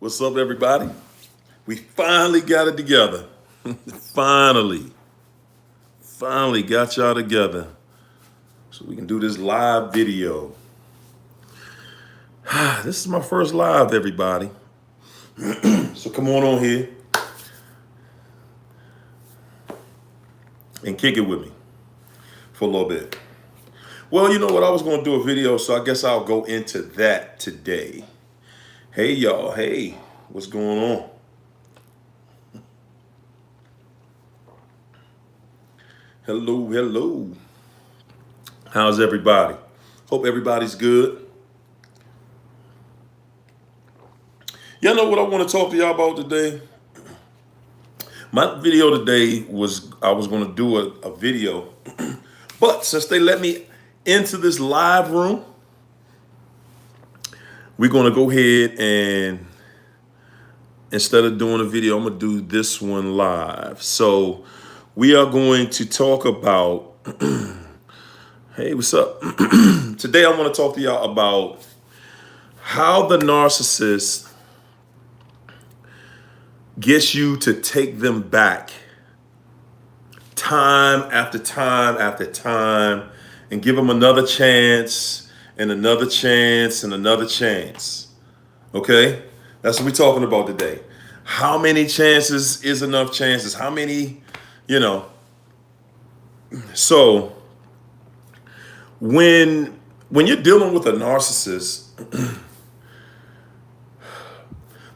What's up, everybody? We finally got it together. finally got y'all together so we can do this live video. This is my first live, everybody. So come on here and kick it with me for a little bit. Well, you know what? I was going to do a video, so I guess I'll go into that today. Hey, y'all. Hey, what's going on? Hello. How's everybody? Hope everybody's good. Y'all know what I want to talk to y'all about today? My video today was, I was going to do a video, but since they let me into this live room, we're going to go ahead and instead of doing a video, I'm going to do this one live. So we are going to talk about, hey, what's up? Today I want to talk to y'all about how the narcissist gets you to take them back time after time after time and give them another chance and another chance and another chance. Okay? That's what we're talking about today. How many chances is enough chances? How many, So when you're dealing with a narcissist,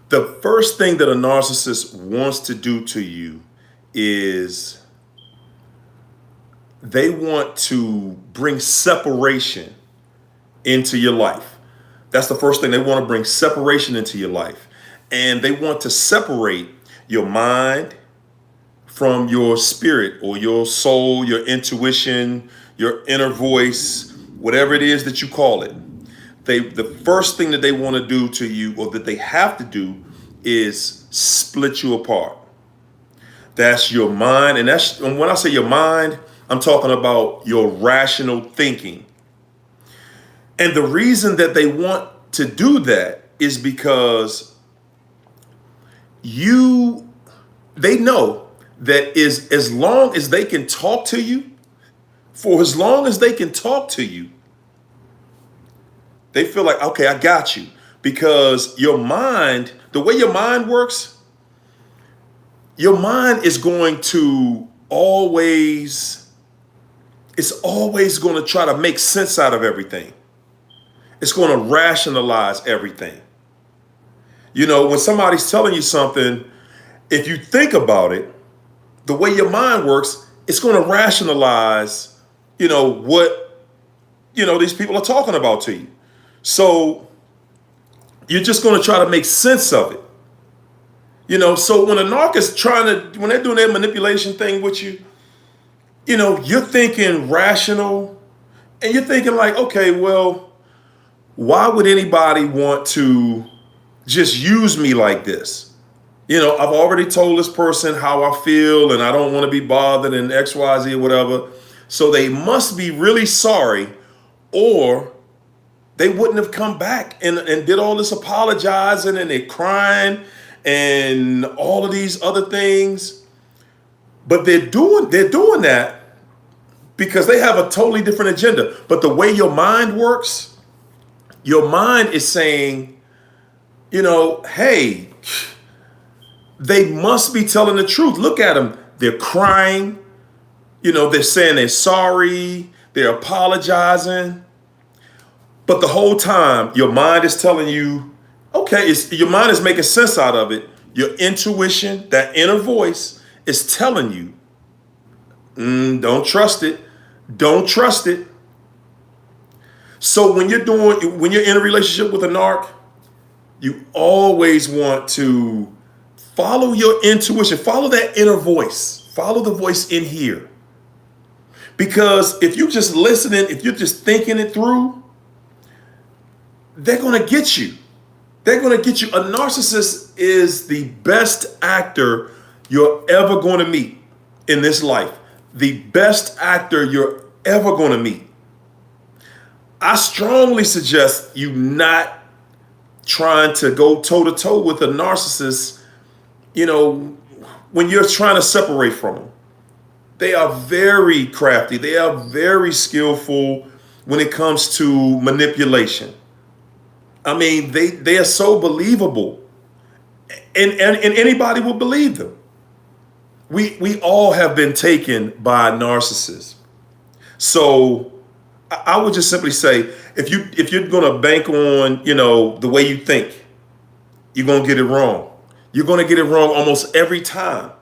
the first thing that a narcissist wants to do to you is they want to bring separation into your life. That's the first thing. They want to bring separation into your life. And they want to separate your mind from your spirit or your soul, your intuition, your inner voice, whatever it is that you call it. The first thing that they want to do to you, or that they have to do, is split you apart. That's your mind. And when I say your mind, I'm talking about your rational thinking. And the reason that they want to do that is because they know that is as long as they can talk to you, for as long as they can talk to you, they feel like, okay, I got you. Because your mind, the way your mind works, your mind is going to it's always going to try to make sense out of everything. It's going to rationalize everything. When somebody's telling you something, if you think about it, the way your mind works, it's going to rationalize, what, these people are talking about to you. So you're just going to try to make sense of it. So when a narc is when they're doing their manipulation thing with you, you're thinking rational and you're thinking like, okay, well, why would anybody want to just use me like this? I've already told this person how I feel and I don't want to be bothered and X, Y, Z or whatever. So they must be really sorry, or they wouldn't have come back and did all this apologizing and they're crying and all of these other things. But they're doing that because they have a totally different agenda. But the way your mind works, your mind is saying, hey, they must be telling the truth. Look at them. They're crying. They're saying they're sorry. They're apologizing. But the whole time, your mind is telling you, okay, your mind is making sense out of it. Your intuition, that inner voice, is telling you, don't trust it. Don't trust it. So when you're in a relationship with a narc, you always want to follow your intuition, follow that inner voice, follow the voice in here. Because if you're just listening, if you're just thinking it through, they're going to get you. They're going to get you. A narcissist is the best actor you're ever going to meet in this life. The best actor you're ever going to meet. I strongly suggest you not trying to go toe to toe with a narcissist, when you're trying to separate from them. They are very crafty. They are very skillful when it comes to manipulation. I mean, they are so believable, and anybody will believe them. We all have been taken by narcissists. So I would just simply say, if you're gonna bank on the way you think, you're gonna get it wrong. You're gonna get it wrong almost every time,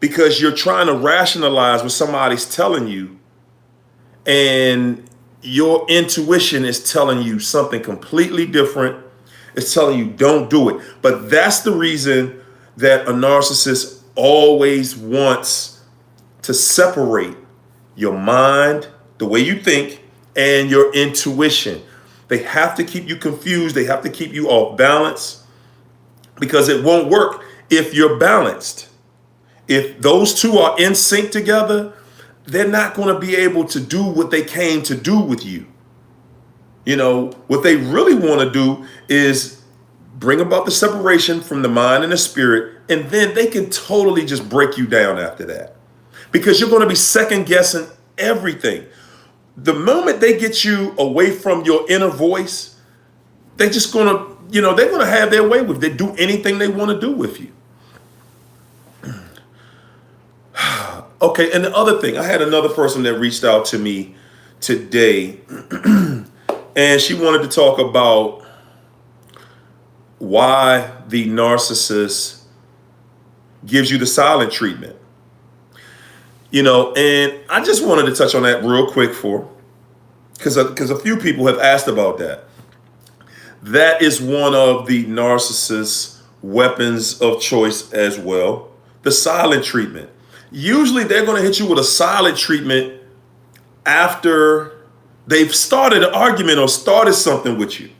because you're trying to rationalize what somebody's telling you, and your intuition is telling you something completely different. It's telling you don't do it. But that's the reason that a narcissist always wants to separate your mind, the way you think, and your intuition. They have to keep you confused. They have to keep you off balance, because it won't work if you're balanced. If those two are in sync together, they're not going to be able to do what they came to do with you. What they really want to do is bring about the separation from the mind and the spirit, and then they can totally just break you down after that, because you're going to be second guessing everything. The moment they get you away from your inner voice, they're just going to, they're going to have their way with it. They do anything they want to do with you. Okay, and the other thing, I had another person that reached out to me today, and she wanted to talk about why the narcissist gives you the silent treatment. And I just wanted to touch on that real quick because a few people have asked about that. That is one of the narcissist's weapons of choice as well, the silent treatment. Usually they're going to hit you with a silent treatment after they've started an argument or started something with you.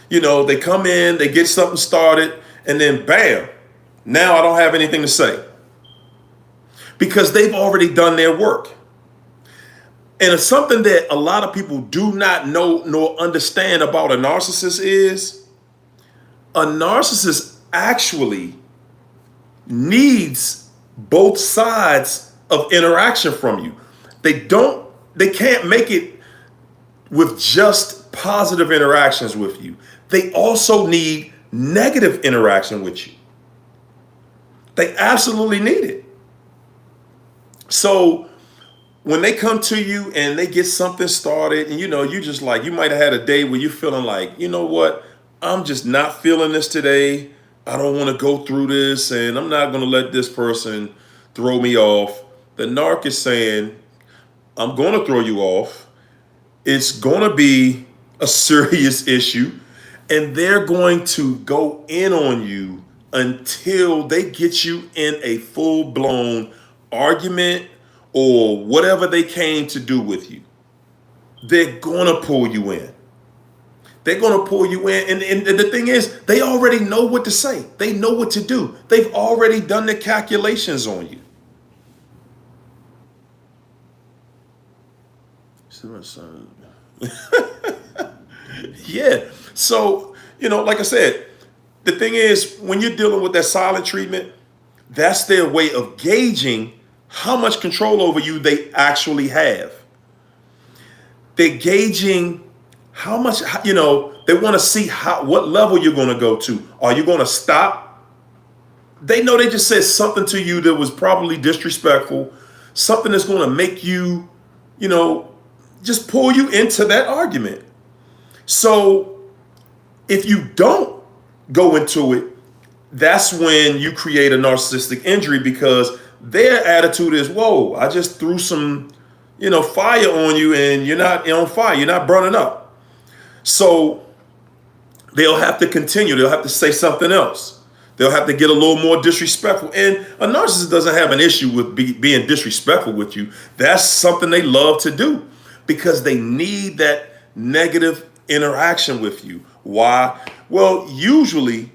They come in, they get something started, and then bam, now I don't have anything to say. Because they've already done their work. And it's something that a lot of people do not know nor understand about a narcissist is a narcissist actually needs both sides of interaction from you. They can't make it with just positive interactions with you. They also need negative interaction with you. They absolutely need it. So when they come to you and they get something started, and you just you might have had a day where you're feeling like, you know what, I'm just not feeling this today. I don't want to go through this, and I'm not going to let this person throw me off. The narc is saying, I'm going to throw you off. It's going to be a serious issue, and they're going to go in on you until they get you in a full-blown argument or whatever they came to do with you. They're going to pull you in. They're going to pull you in. And the thing is, they already know what to say. They know what to do. They've already done the calculations on you. Yeah. So, like I said, the thing is, when you're dealing with that silent treatment, that's their way of gauging how much control over you they actually have. They're gauging how much, they want to see what level you're going to go to. Are you going to stop? They know they just said something to you that was probably disrespectful, something that's going to make you, just pull you into that argument. So if you don't go into it, that's when you create a narcissistic injury, because their attitude is, whoa, I just threw some, fire on you and you're not on fire. You're not burning up. So they'll have to continue. They'll have to say something else. They'll have to get a little more disrespectful. And a narcissist doesn't have an issue with being disrespectful with you. That's something they love to do because they need that negative interaction with you. Why? Well, usually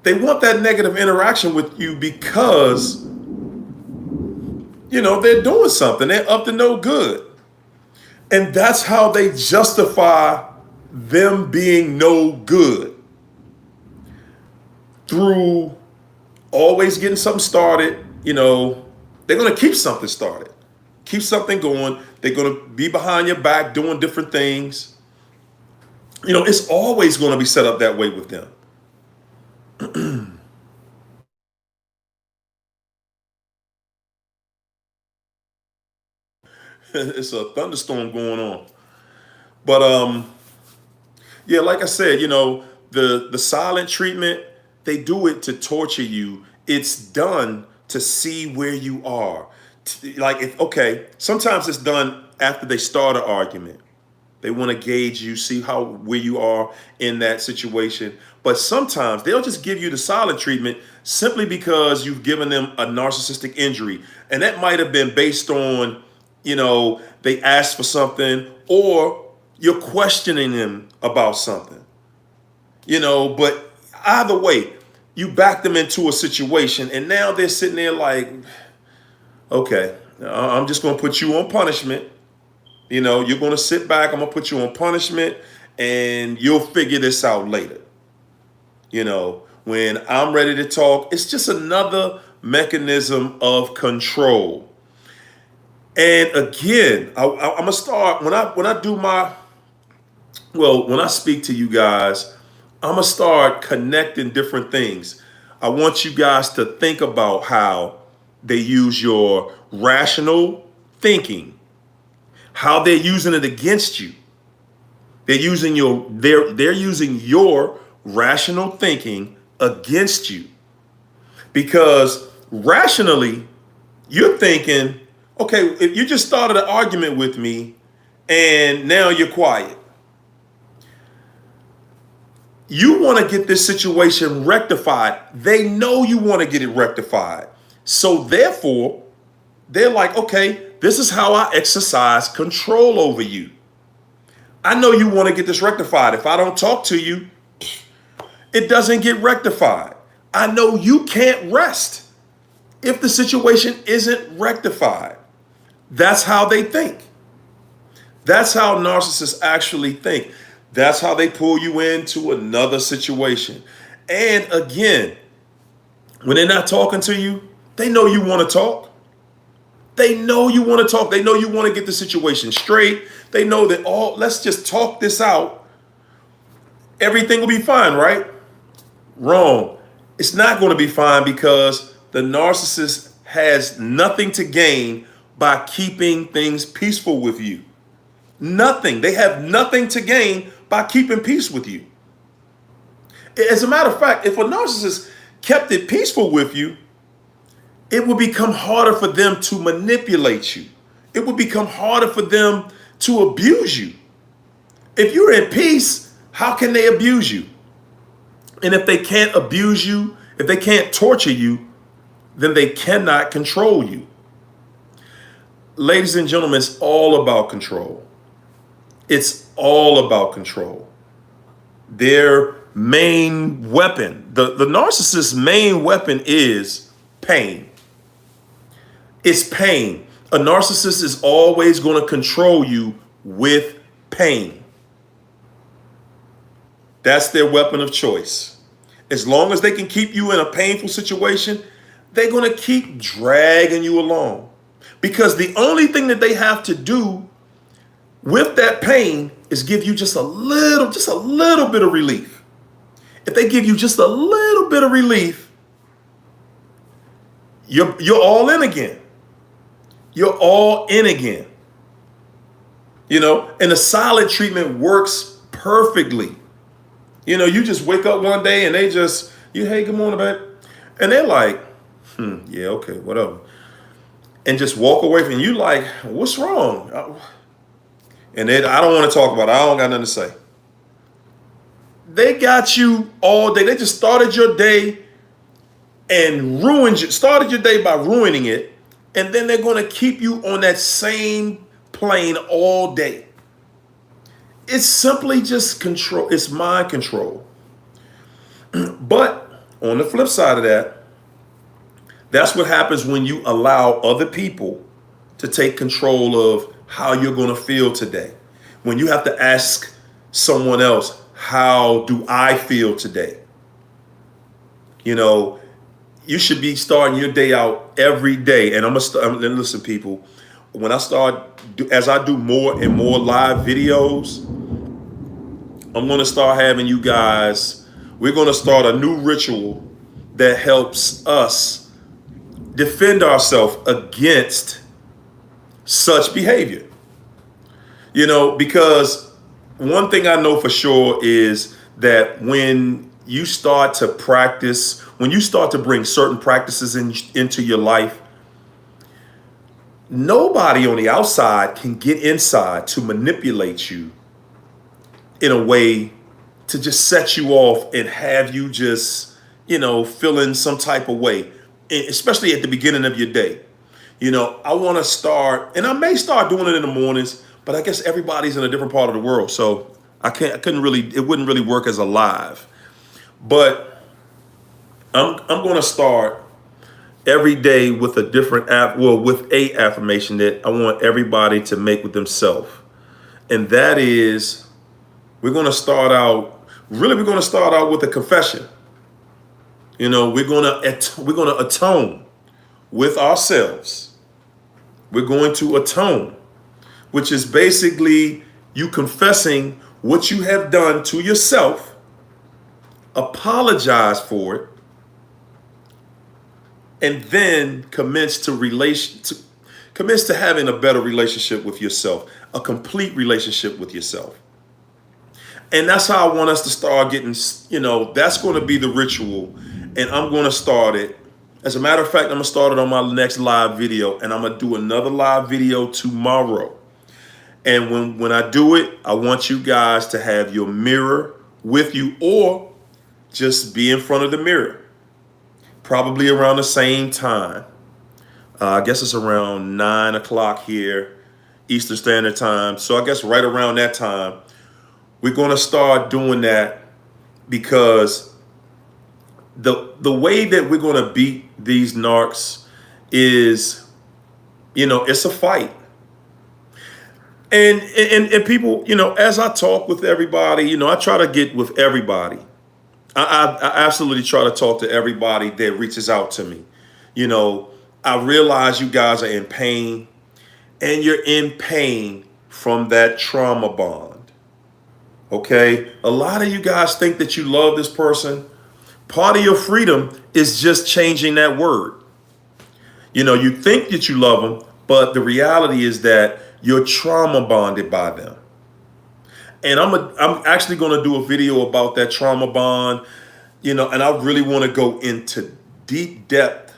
they want that negative interaction with you because, they're doing something. They're up to no good. And that's how they justify them being no good. through always getting something started, they're going to keep something started, keep something going. They're going to be behind your back doing different things. It's always going to be set up that way with them. It's a thunderstorm going on. But yeah, like I said, the silent treatment, they do it to torture you. It's done to see where you are. Sometimes it's done after they start an argument. They want to gauge you, see where you are in that situation. But sometimes they'll just give you the silent treatment simply because you've given them a narcissistic injury. And that might have been based on, they asked for something, or you're questioning them about something. But either way, you back them into a situation, and now they're sitting there like, okay, I'm just going to put you on punishment. You're going to sit back. I'm going to put you on punishment, and you'll figure this out later. When I'm ready to talk, it's just another mechanism of control. And again, I'm going to start when I speak to you guys, I'm going to start connecting different things. I want you guys to think about how they use your rational thinking, how they're using it against you. They're using your rational thinking against you. Because rationally, you're thinking, okay, if you just started an argument with me and now you're quiet. You want to get this situation rectified. They know you want to get it rectified. So therefore, they're like, okay, this is how I exercise control over you. I know you want to get this rectified. If I don't talk to you, it doesn't get rectified. I know you can't rest if the situation isn't rectified. That's how they think. That's how narcissists actually think. That's how they pull you into another situation. And again, when they're not talking to you, they know you want to talk. They know you want to talk. They know you want to get the situation straight. They know that, let's just talk this out. Everything will be fine, right? Wrong. It's not going to be fine because the narcissist has nothing to gain by keeping things peaceful with you. Nothing. They have nothing to gain by keeping peace with you. As a matter of fact, if a narcissist kept it peaceful with you, it would become harder for them to manipulate you. It would become harder for them to abuse you. If you're in peace, how can they abuse you? And if they can't abuse you, if they can't torture you, then they cannot control you. Ladies and gentlemen, it's all about control. It's all about control. Their main weapon, the narcissist's main weapon is pain. It's pain. A narcissist is always going to control you with pain. That's their weapon of choice. As long as they can keep you in a painful situation, they're going to keep dragging you along. Because the only thing that they have to do with that pain is give you just a little bit of relief. If they give you just a little bit of relief, you're all in again. You're all in again. And the silent treatment works perfectly. You just wake up one day and they just, hey, good morning, babe. And they're like, yeah, okay, whatever. And just walk away from you like, what's wrong? And then I don't want to talk about it. I don't got nothing to say. They got you all day. They just started your day and started your day by ruining it. And then they're going to keep you on that same plane all day. It's simply just control. It's mind control. But on the flip side of that, that's what happens when you allow other people to take control of how you're going to feel today. When you have to ask someone else, how do I feel today? You know, you should be starting your day out every day. And listen, people, when I start, as I do more and more live videos, I'm going to start having you guys, we're going to start a new ritual that helps us defend ourselves against such behavior. You know, because one thing I know for sure is that when you start to practice, when you start to bring certain practices into your life, nobody on the outside can get inside to manipulate you in a way to just set you off and have you just, feeling some type of way, especially at the beginning of your day. I want to start, and I may start doing it in the mornings, but I guess everybody's in a different part of the world. So it wouldn't really work as a live. But I'm going to start every day with a different with a affirmation that I want everybody to make with themselves. And that is, we're going to start out with a confession. We're going to atone with ourselves. We're going to atone, which is basically you confessing what you have done to yourself, apologize for it, and then commence to having a better relationship with yourself, a complete relationship with yourself. And that's how I want us to start getting, that's going to be the ritual. And I'm going to start it. As a matter of fact, I'm going to start it on my next live video. And I'm going to do another live video tomorrow. And when I do it, I want you guys to have your mirror with you, or just be in front of the mirror. Probably around the same time. I guess it's around 9 o'clock here, Eastern Standard Time. So I guess right around that time, we're going to start doing that, because the way that we're going to beat these narcs is, it's a fight. And people, as I talk with everybody, I try to get with everybody. I absolutely try to talk to everybody that reaches out to me. I realize you guys are in pain, and you're in pain from that trauma bond. Okay? A lot of you guys think that you love this person. Part of your freedom is just changing that word. You think that you love them, but the reality is that you're trauma bonded by them. And I'm actually going to do a video about that trauma bond, and I really want to go into deep depth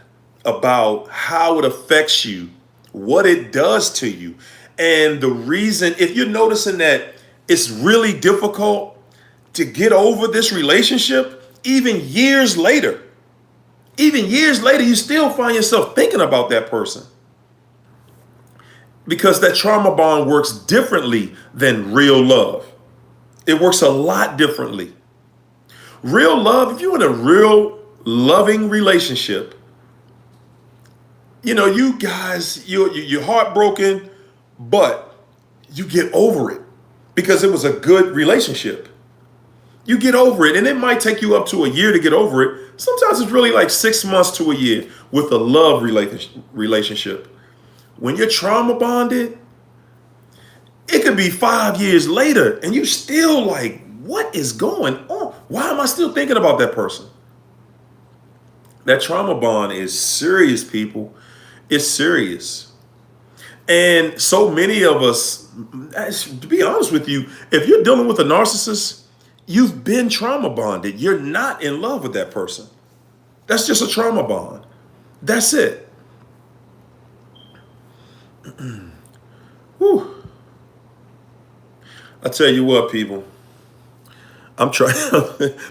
about how it affects you, what it does to you. And the reason, if you're noticing that it's really difficult to get over this relationship, even years later, you still find yourself thinking about that person. Because that trauma bond works differently than real love. It works a lot differently. Real love, if you're in a real loving relationship, you guys, you're heartbroken, but you get over it because it was a good relationship. You get over it, and it might take you up to a year to get over it. Sometimes it's really like 6 months to a year with a love relationship. When you're trauma bonded, it could be 5 years later and you still like, what is going on? Why am I still thinking about that person? That trauma bond is serious, people. It's serious. And so many of us, to be honest with you, if you're dealing with a narcissist, you've been trauma bonded. You're not in love with that person. That's just a trauma bond. That's it. Whew. I tell you what, people, I'm trying.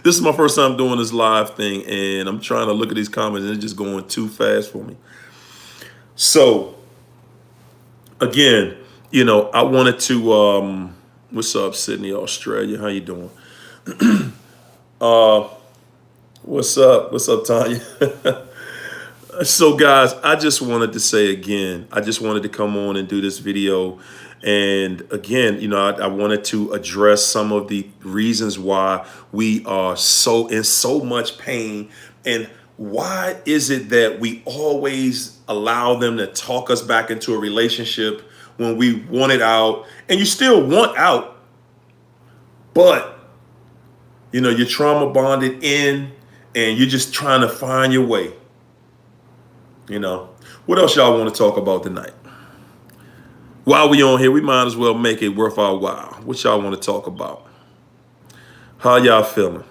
This is my first time doing this live thing, and I'm trying to look at these comments, and it's just going too fast for me. So, again, I wanted to. What's up, Sydney, Australia? How you doing? What's up? What's up, Tanya? So, guys, I just wanted to say again, I just wanted to come on and do this video. And again, I wanted to address some of the reasons why we are in so much pain And why is it that we always allow them to talk us back into a relationship when we want it out? And you still want out, but you're trauma bonded in and you're just trying to find your way. What else y'all want to talk about tonight? While we on here, we might as well make it worth our while. What y'all want to talk about? How y'all feeling?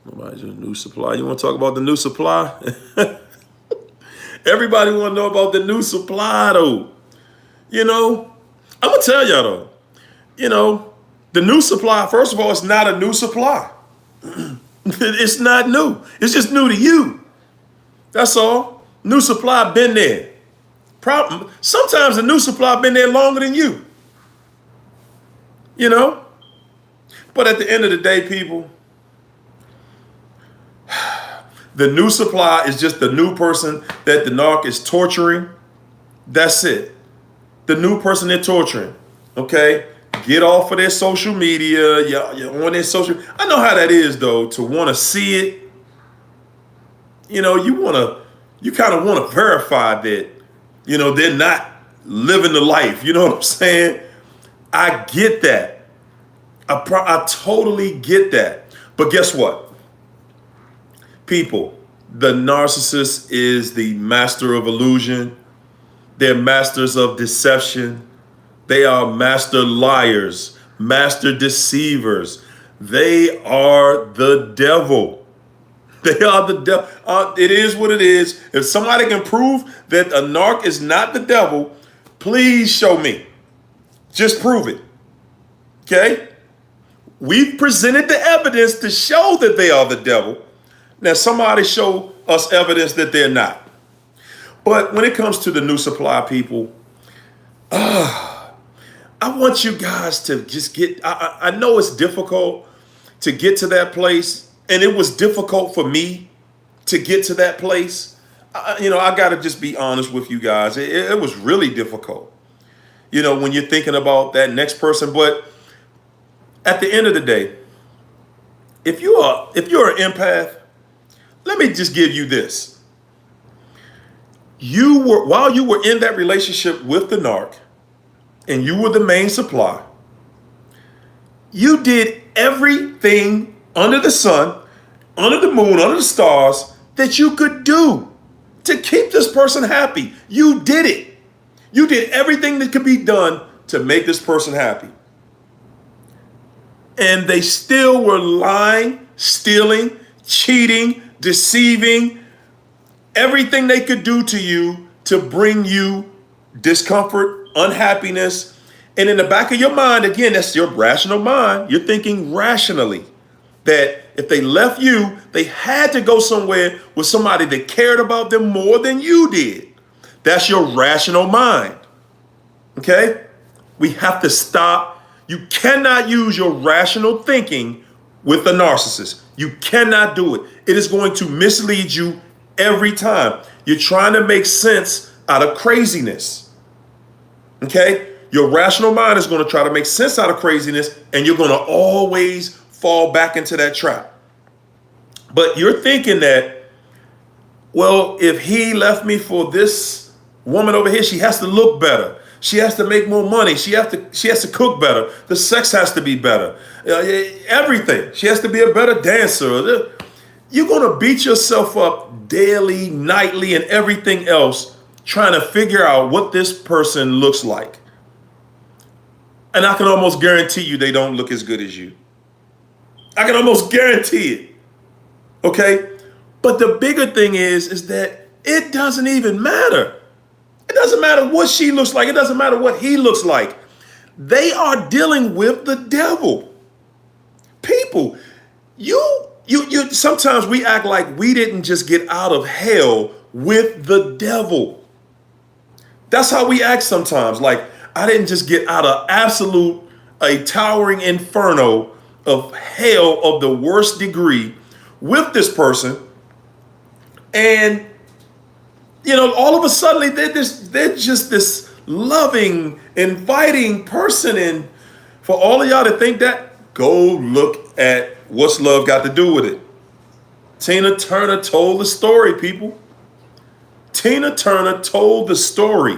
Nobody's a new supply. You want to talk about the new supply? Everybody want to know about the new supply, though. I'm going to tell y'all, though. The new supply, first of all, it's not a new supply. It's not new. It's just new to you. That's all. New supply been there. Sometimes the new supply been there longer than you. But at the end of the day, people, the new supply is just the new person that the narc is torturing. That's it. The new person they're torturing. Okay? Get off of their social media. You're on their social. I know how that is, though, to want to see it. You kind of want to verify that, they're not living the life. You know what I'm saying? I get that. I totally get that. But guess what? People, the narcissist is the master of illusion. They're masters of deception. They are master liars, master deceivers. They are the devil. They are the devil. It is what it is. If somebody can prove that a narc is not the devil, please show me. Just prove it. Okay? We've presented the evidence to show that they are the devil. Now, somebody show us evidence that they're not. But when it comes to the new supply, people, I want you guys to just get, I know it's difficult to get to that place. And it was difficult for me to get to that place. I got to just be honest with you guys. It was really difficult, when you're thinking about that next person. But at the end of the day, if you're an empath, let me just give you this. While you were in that relationship with the narc, and you were the main supply, you did everything under the sun, under the moon, under the stars that you could do to keep this person happy. You did it. You did everything that could be done to make this person happy. And they still were lying, stealing, cheating, deceiving, everything they could do to you to bring you discomfort, unhappiness. And in the back of your mind, again, that's your rational mind. You're thinking rationally that if they left you, they had to go somewhere with somebody that cared about them more than you did. That's your rational mind. Okay? We have to stop. You cannot use your rational thinking with a narcissist. You cannot do it. It is going to mislead you every time. You're trying to make sense out of craziness. Okay? Your rational mind is going to try to make sense out of craziness, and you're going to always fall back into that trap. But you're thinking that, well, if he left me for this woman over here, she has to look better. She has to make more money. She has to cook better. The sex has to be better. Everything. She has to be a better dancer. You're going to beat yourself up daily, nightly, and everything else trying to figure out what this person looks like. And I can almost guarantee you they don't look as good as you. I can almost guarantee it. Okay? But the bigger thing is that it doesn't even matter. It doesn't matter what she looks like. It doesn't matter what he looks like. They are dealing with the devil. People, you sometimes we act like we didn't just get out of hell with the devil. That's how we act sometimes. Like, I didn't just get out of a towering inferno of hell of the worst degree with this person. And, all of a sudden they're just this loving, inviting person. And for all of y'all to think that, go look at What's love got to do with it? Tina Turner told the story, people. Tina Turner told the story.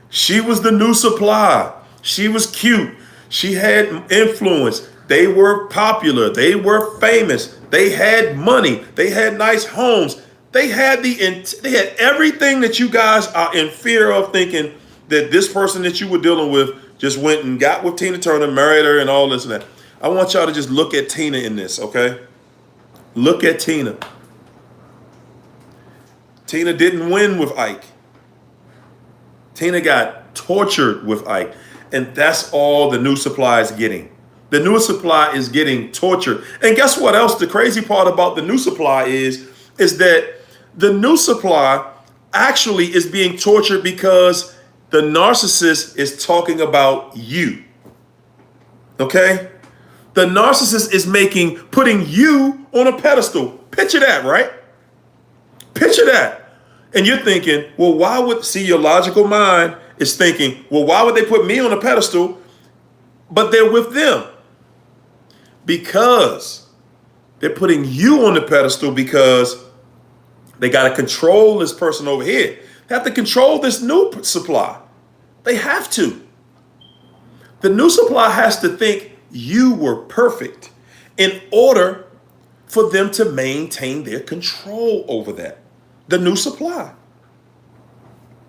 She was the new supply. She was cute. She had influence. They were popular. They were famous. They had money. They had nice homes. They had everything that you guys are in fear of, thinking that this person that you were dealing with just went and got with Tina Turner, married her, and all this and that. I want y'all to just look at Tina in this, okay? Look at Tina. Tina didn't win with Ike. Tina got tortured with Ike. And that's all the new supply is getting. The new supply is getting tortured. And guess what else? The crazy part about the new supply is that the new supply actually is being tortured because the narcissist is talking about you. Okay? The narcissist is putting you on a pedestal. Picture that, right? Picture that. And you're thinking, well, your logical mind is thinking, well, why would they put me on a pedestal, but they're with them? Because they're putting you on the pedestal because they got to control this person over here. They have to control this new supply. They have to. The new supply has to think you were perfect in order for them to maintain their control over that. The new supply.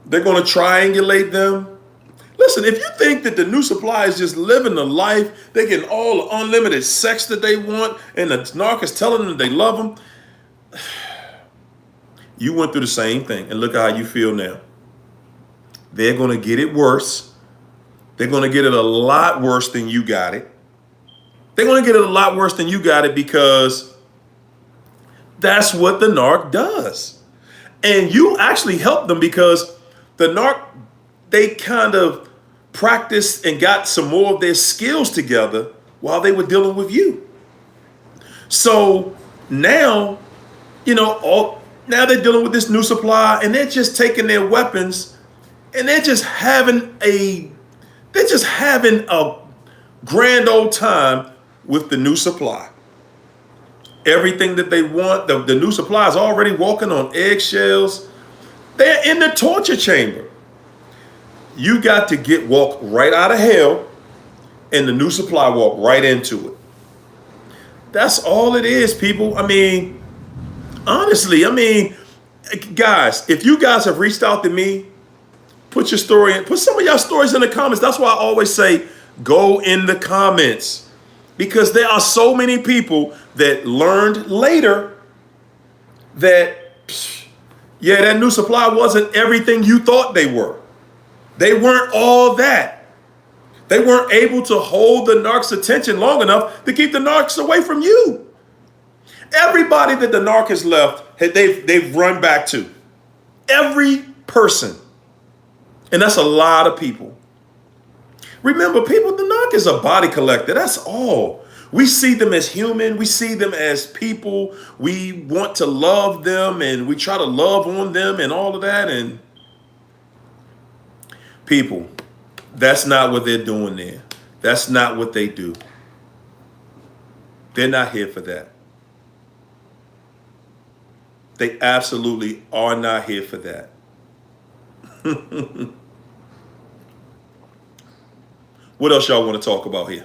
They're going to triangulate them. Listen, if you think that the new supply is just living the life, they're getting all the unlimited sex that they want, and the narc is telling them that they love them, you went through the same thing, and look how you feel now. They're going to get it worse. They're going to get it a lot worse than you got it. They're going to get it a lot worse than you got it because that's what the narc does. And you actually help them because the narc, they kind of practiced and got some more of their skills together while they were dealing with you. So now, now they're dealing with this new supply, and they're just taking their weapons and they're just having a grand old time with the new supply. Everything that they want, the new supply is already walking on eggshells. They're in the torture chamber. You got to walk right out of hell, and the new supply walk right into it. That's all it is, people. I mean, honestly, guys, if you guys have reached out to me, put your story in, put some of your stories in the comments. That's why I always say, go in the comments, because there are so many people that learned later that, that new supply wasn't everything you thought they were. They weren't all that. They weren't able to hold the narc's attention long enough to keep the narcs away from you. Everybody that the narc has left, they've run back to. Every person. And that's a lot of people. Remember, people, the narc is a body collector. That's all. We see them as human. We see them as people. We want to love them, and we try to love on them and all of that. And people, that's not what they're doing there. That's not what they do. They're not here for that. They absolutely are not here for that. What else y'all want to talk about here?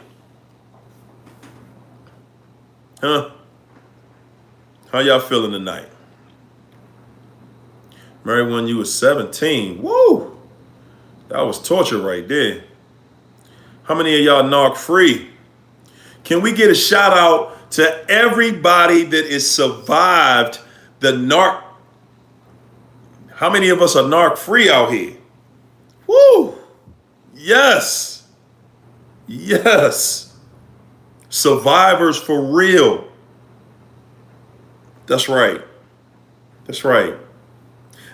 Huh? How y'all feeling tonight? Married when you was 17. Woo! That was torture right there. How many of y'all narc free? Can we get a shout out to everybody that is survived the narc? How many of us are narc free out here? Woo! Yes. Yes. Survivors for real. That's right. That's right.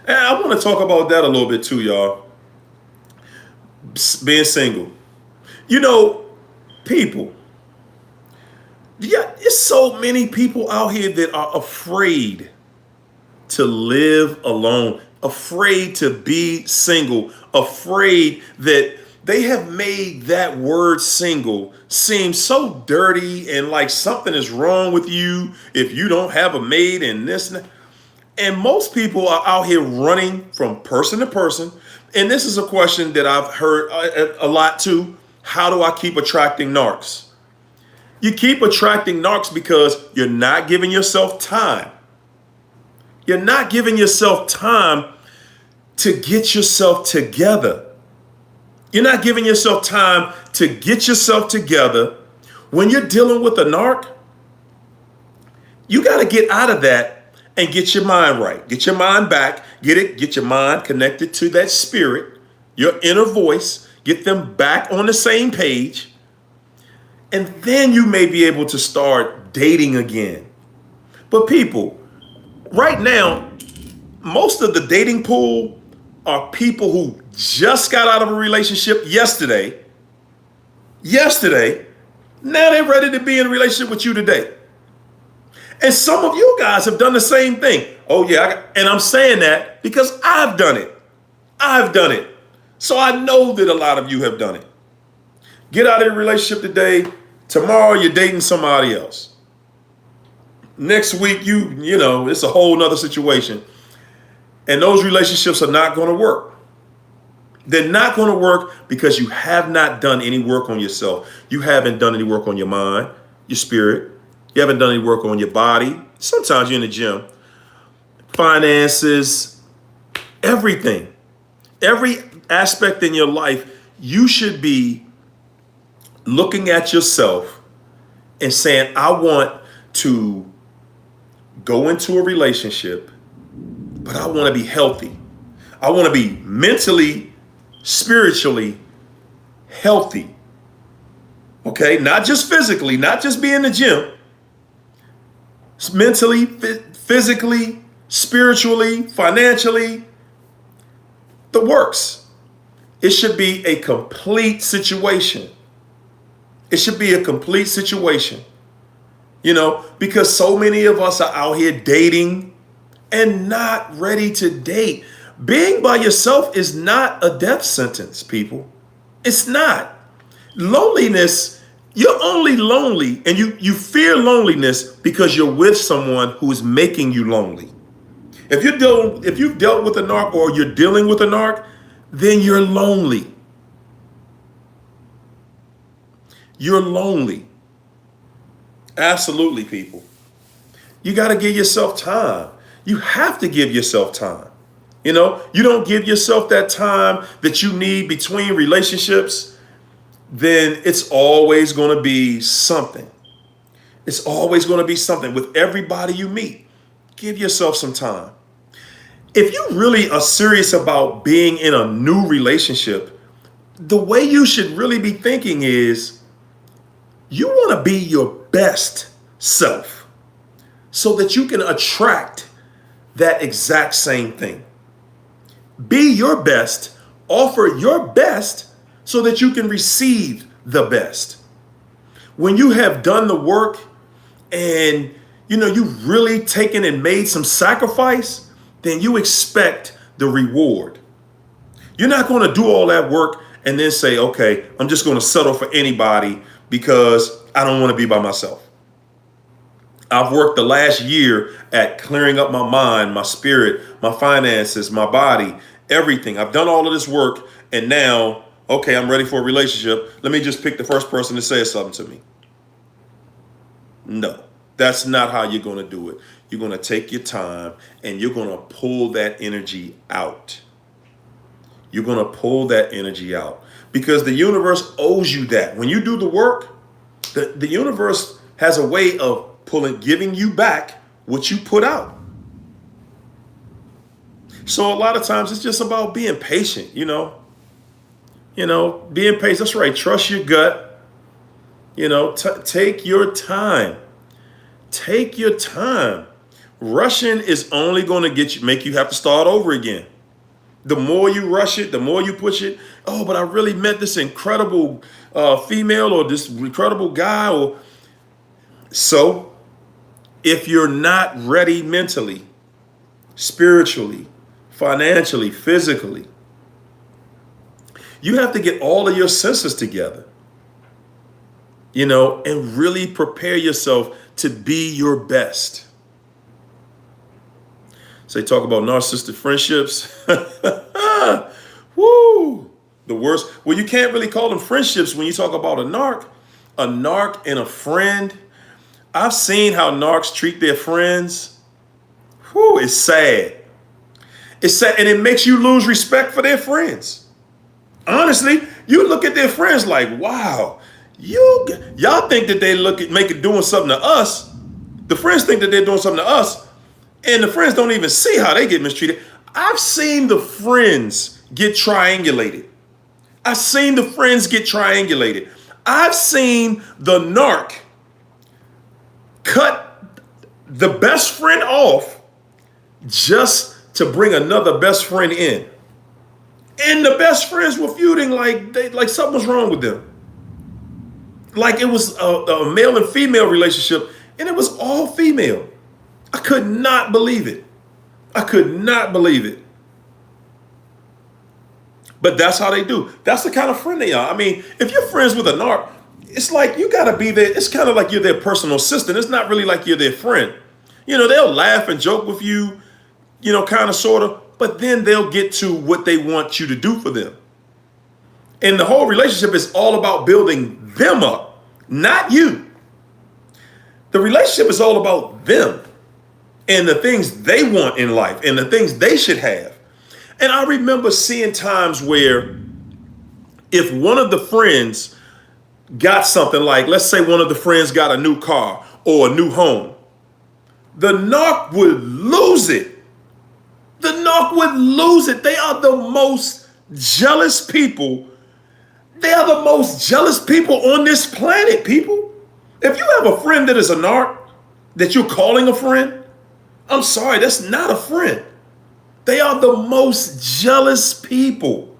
And I want to talk about that a little bit too, y'all. Being single. People. Yeah, there's so many people out here that are afraid to live alone, afraid to be single, afraid that they have made that word single seem so dirty and like something is wrong with you if you don't have a mate and this and that. And most people are out here running from person to person. And this is a question that I've heard a lot too. How do I keep attracting narcs? You keep attracting narcs because you're not giving yourself time. You're not giving yourself time to get yourself together. You're not giving yourself time to get yourself together. When you're dealing with a narc, you got to get out of that and get your mind right. Get your mind back. Get your mind connected to that spirit, your inner voice. Get them back on the same page. And then you may be able to start dating again. But people, right now, most of the dating pool are people who just got out of a relationship yesterday. Now they're ready to be in a relationship with you today. And some of you guys have done the same thing. Oh yeah, and I'm saying that because I've done it. So I know that a lot of you have done it. Get out of a relationship today. Tomorrow you're dating somebody else. Next week, you know, it's a whole nother situation. And those relationships are not going to work. They're not going to work because you have not done any work on yourself. You haven't done any work on your mind, your spirit. You haven't done any work on your body. Sometimes you're in the gym. Finances, everything. Every aspect in your life, you should be looking at yourself and saying, I want to go into a relationship, but I want to be healthy. I want to be mentally, spiritually healthy. Okay? Not just physically, not just be in the gym. Mentally, physically, spiritually, financially, the works. It should be a complete situation. It should be a complete situation. You know, because so many of us are out here dating and not ready to date. Being by yourself is not a death sentence, people. It's not. Loneliness, you're only lonely and you fear loneliness because you're with someone who is making you lonely. If you've dealt with a narc or you're dealing with a narc, then you're lonely. You're lonely. Absolutely, people. You got to give yourself time. You have to give yourself time. You know, you don't give yourself that time that you need between relationships, then it's always going to be something. It's always going to be something with everybody you meet. Give yourself some time. If you really are serious about being in a new relationship, the way you should really be thinking is you want to be your best self so that you can attract that exact same thing. Be your best, offer your best so that you can receive the best. When you have done the work and you've really taken and made some sacrifice, then you expect the reward. You're not going to do all that work and then say, okay, I'm just going to settle for anybody because I don't want to be by myself. I've worked the last year at clearing up my mind, my spirit, my finances, my body, everything. I've done all of this work and now, okay, I'm ready for a relationship. Let me just pick the first person that says something to me. No, that's not how you're going to do it. You're going to take your time and you're going to pull that energy out. You're going to pull that energy out because the universe owes you that. When you do the work, the universe has a way of giving you back what you put out. So a lot of times it's just about being patient, being patient. That's right. Trust your gut. Take your time. Take your time. Rushing is only going to make you have to start over again. The more you rush it, the more you push it. Oh, but I really met this incredible female or this incredible guy. So if you're not ready mentally, spiritually, financially, physically, You have to get all of your senses together, and really prepare yourself to be your best. So they talk about narcissistic friendships. Woo! The worst. Well, you can't really call them friendships when you talk about a narc. A narc and a friend. I've seen how narcs treat their friends. Whew, it's sad. It's sad, and it makes you lose respect for their friends. Honestly, you look at their friends like, wow, y'all think that they make it doing something to us. The friends think that they're doing something to us, and the friends don't even see how they get mistreated. I've seen the friends get triangulated. I've seen the narc cut the best friend off just to bring another best friend in. And the best friends were feuding like something was wrong with them. Like it was a male and female relationship, and it was all female. I could not believe it. But that's how they do. That's the kind of friend they are. I mean, if you're friends with a narc, it's like you gotta be there. It's kind of like you're their personal assistant. It's not really like you're their friend. They'll laugh and joke with you, kind of, sort of, but then they'll get to what they want you to do for them. And the whole relationship is all about building them up, not you. The relationship is all about them and the things they want in life and the things they should have. And I remember seeing times where if one of the friends got something, like, let's say one of the friends got a new car or a new home, the narc would lose it. They are the most jealous people. They are the most jealous people on this planet, people. If you have a friend that is a narc that you're calling a friend, I'm sorry, that's not a friend. They are the most jealous people.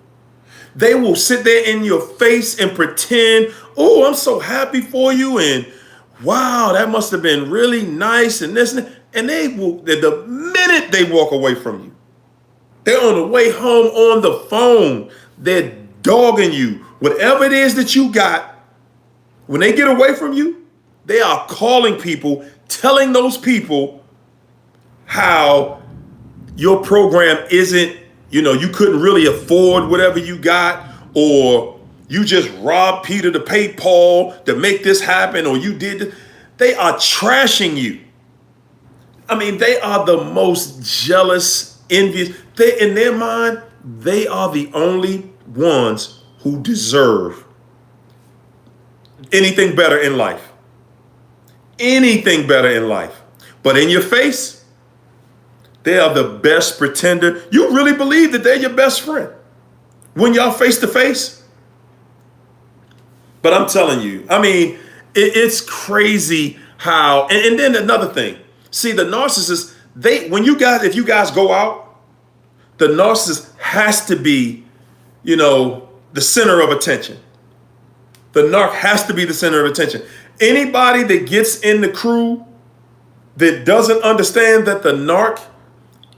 They will sit there in your face and pretend, oh, I'm so happy for you, and wow, that must have been really nice, and this, and they will, the minute they walk away from you, they're on the way home on the phone, they're dogging you. Whatever it is that you got, when they get away from you, they are calling people, telling those people how your program isn't, you couldn't really afford whatever you got, or you just robbed Peter to pay Paul to make this happen, or you did this. They are trashing you. I mean, they are the most jealous, envious. In their mind, they are the only ones who deserve anything better in life. But in your face, they are the best pretender. You really believe that they're your best friend when y'all face to face? But I'm telling you, I mean, it's crazy how, and then another thing, see, the narcissist, if you guys go out, the narcissist has to be, the center of attention. The narc has to be the center of attention. Anybody that gets in the crew that doesn't understand that the narc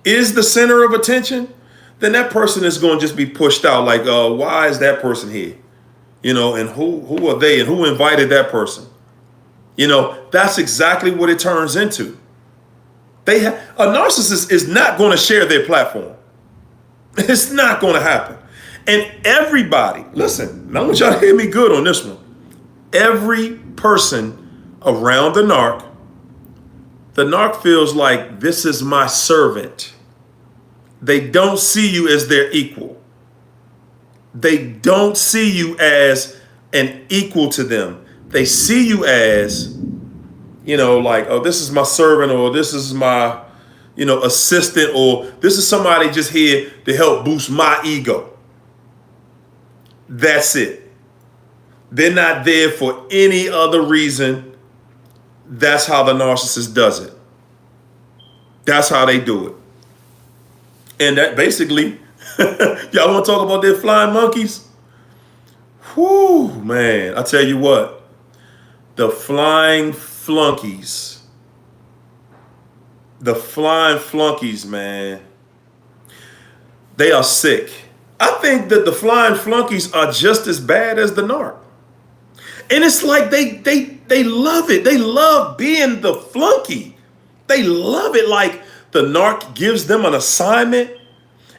is the center of attention, then that person is going to just be pushed out. Like, why is that person here? And who are they, and who invited that person? That's exactly what it turns into. A narcissist is not going to share their platform. It's not going to happen. And everybody, listen, I want y'all to hear me good on this one. Every person around the narc feels like, this is my servant. They don't see you as their equal. They don't see you as an equal to them. They see you as, like, oh, this is my servant, or this is my, assistant, or this is somebody just here to help boost my ego. That's it. They're not there for any other reason. That's how the narcissist does it. That's how they do it. And that basically, y'all want to talk about their flying monkeys? Whew, man, I tell you what, the flying flunkies, man, they are sick. I think that the flying flunkies are just as bad as the narc. And it's like they love it. They love being the flunky. They love it. Like the narc gives them an assignment.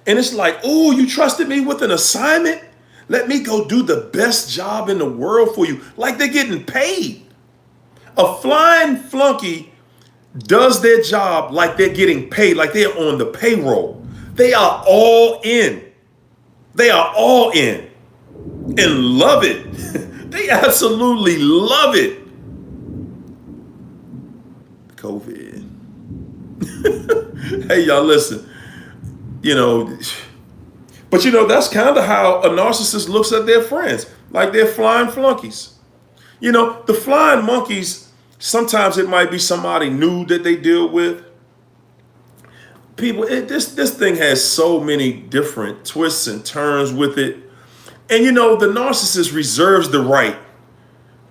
And it's like, oh, you trusted me with an assignment? Let me go do the best job in the world for you. Like they're getting paid. A flying flunky does their job like they're getting paid, like they're on the payroll. They are all in. They are all in and love it. They absolutely love it. COVID. Hey, y'all, listen. But that's kind of how a narcissist looks at their friends, like they're flying flunkies. The flying monkeys, sometimes it might be somebody new that they deal with. People, this thing has so many different twists and turns with it. And the narcissist reserves the right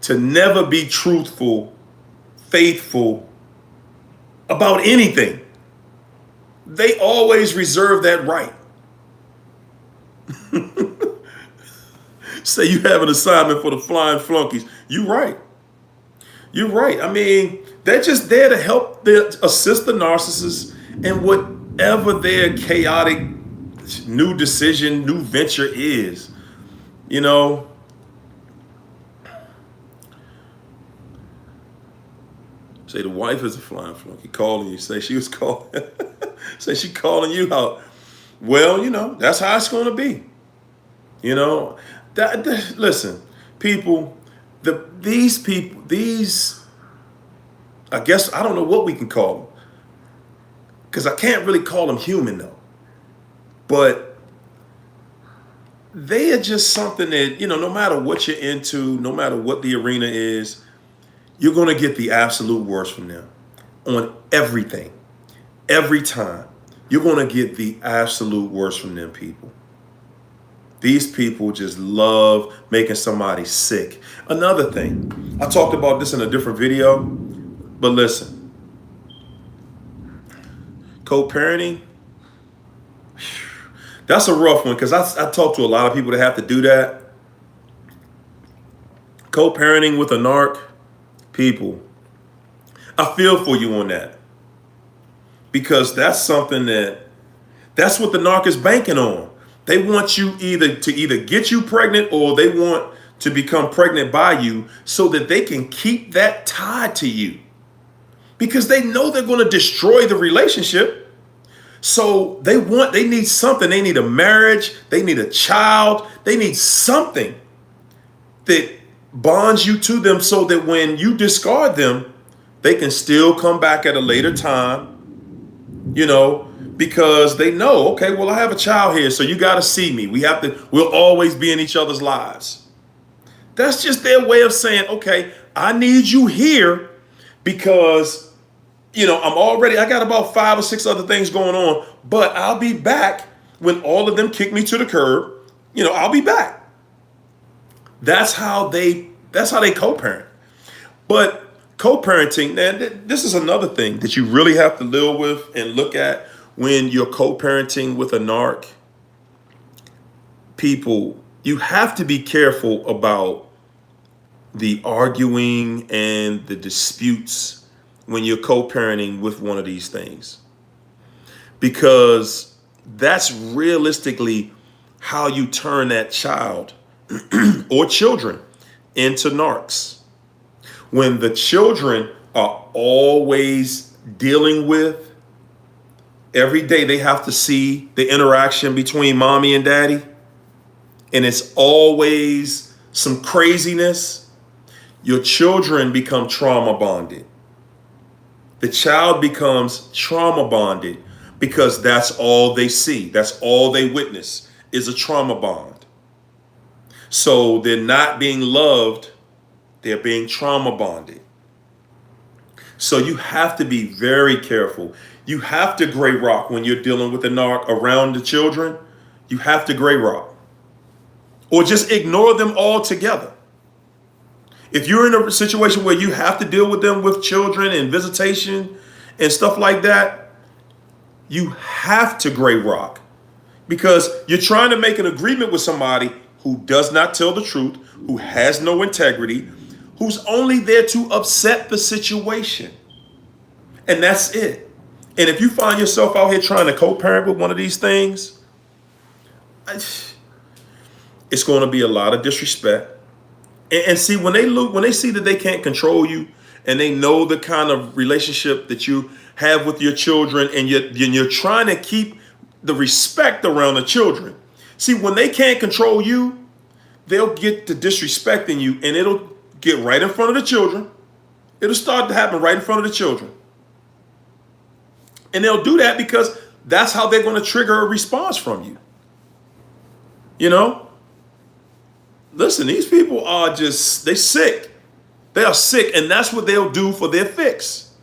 to never be truthful, faithful about anything. They always reserve that right. Say you have an assignment for the flying flunkies. You're right. You're right. I mean, they're just there to help, assist the narcissist in whatever their chaotic new decision, new venture is. Say the wife is a flying flunky calling you. Say she was calling. Say she calling you out. Well, that's how it's going to be. Listen, people, these, I guess, I don't know what we can call them. Because I can't really call them human, though. But they are just something that, no matter what you're into, no matter what the arena is, you're going to get the absolute worst from them on everything. Every time. You're going to get the absolute worst from them people. These people just love making somebody sick. Another thing, I talked about this in a different video, but listen. Co-parenting, that's a rough one because I talk to a lot of people that have to do that. Co-parenting with a narc, people, I feel for you on that. Because that's something that's what the narc is banking on. They want you to either get you pregnant or they want to become pregnant by you so that they can keep that tied to you. Because they know they're going to destroy the relationship. So they need something. They need a marriage. They need a child. They need something that bonds you to them so that when you discard them, they can still come back at a later time. Because they know, okay, well, I have a child here, so you got to see me. We'll always be in each other's lives. That's just their way of saying, okay, I need you here because, I got about 5 or 6 other things going on, but I'll be back when all of them kick me to the curb. I'll be back. That's how they co-parent. But co-parenting, man, this is another thing that you really have to deal with and look at when you're co-parenting with a narc. People, you have to be careful about the arguing and the disputes when you're co-parenting with one of these things. Because that's realistically how you turn that child or children into narcs. When the children are always dealing with, every day they have to see the interaction between mommy and daddy, and it's always some craziness, your children become trauma bonded. The child becomes trauma bonded because that's all they see. That's all they witness is a trauma bond. So they're not being loved. They're being trauma bonded. So you have to be very careful. You have to gray rock when you're dealing with a narc around the children. You have to gray rock. Or just ignore them altogether. If you're in a situation where you have to deal with them with children and visitation and stuff like that, you have to gray rock. Because you're trying to make an agreement with somebody who does not tell the truth, who has no integrity, who's only there to upset the situation. And that's it. And if you find yourself out here trying to co-parent with one of these things, it's going to be a lot of disrespect. And see, when they see that they can't control you, and they know the kind of relationship that you have with your children, and you're trying to keep the respect around the children. See, when they can't control you, they'll get to disrespecting you, and it'll get right in front of the children. It'll start to happen right in front of the children. And they'll do that because that's how they're going to trigger a response from you. You know? Listen, these people are they sick. They are sick, and that's what they'll do for their fix.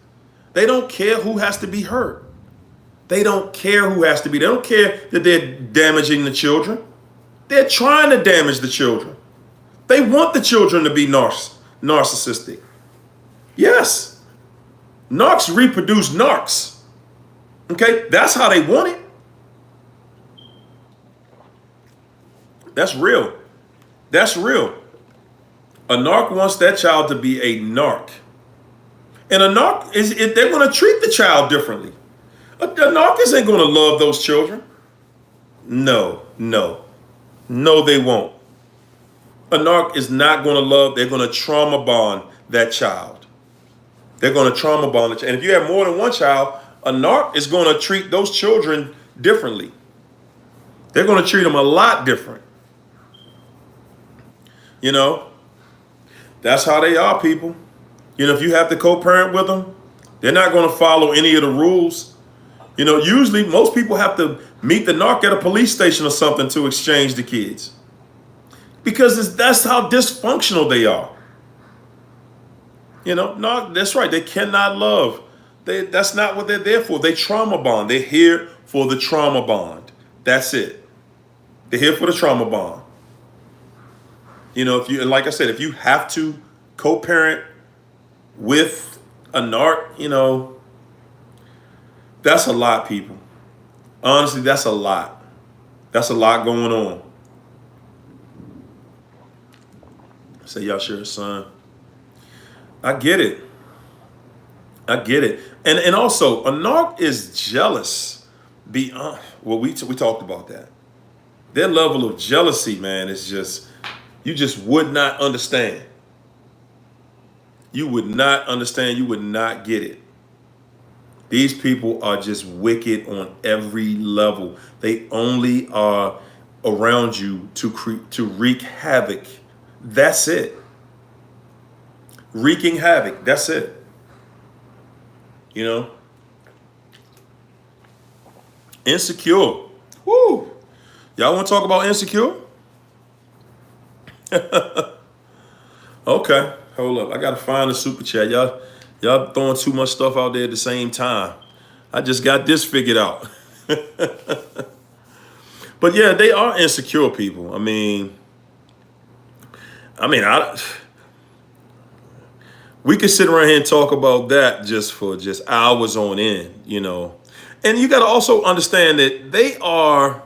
They don't care who has to be hurt. They don't care who has to be. They don't care that they're damaging the children. They're trying to damage the children. They want the children to be narcissistic. Yes. Narcs reproduce narcs. Okay? That's how they want it. That's real. That's real. A narc wants that child to be a narc. And a narc they're going to treat the child differently. A narc isn't going to love those children. No, they won't. A narc is not going to love, they're going to trauma bond that child. They're going to trauma bond the child. And if you have more than one child, a narc is going to treat those children differently. They're going to treat them a lot different. You know, that's how they are, people. You know, if you have to co-parent with them, they're not going to follow any of the rules. You know, usually most people have to meet the narc at a police station or something to exchange the kids. Because that's how dysfunctional they are. You know, no, that's right. They cannot love. That's not what they're there for. They trauma bond. They're here for the trauma bond. That's it. They're here for the trauma bond. You know, like I said, if you have to co-parent with a narc, you know, that's a lot, people. Honestly, that's a lot. That's a lot going on. Say, y'all sure, son. I get it. And also, a narc is jealous beyond, well, we talked about that. Their level of jealousy, man, is just, you just would not understand. You would not understand. You would not get it. These people are just wicked on every level. They only are around you to wreak havoc. That's it. Wreaking havoc. That's it. You know? Insecure. Woo! Y'all want to talk about insecure? Okay. Hold up. I got to find the super chat. Y'all throwing too much stuff out there at the same time. I just got this figured out. But yeah, they are insecure people. I mean, we could sit around here and talk about that for hours on end, you know. And you got to also understand that they are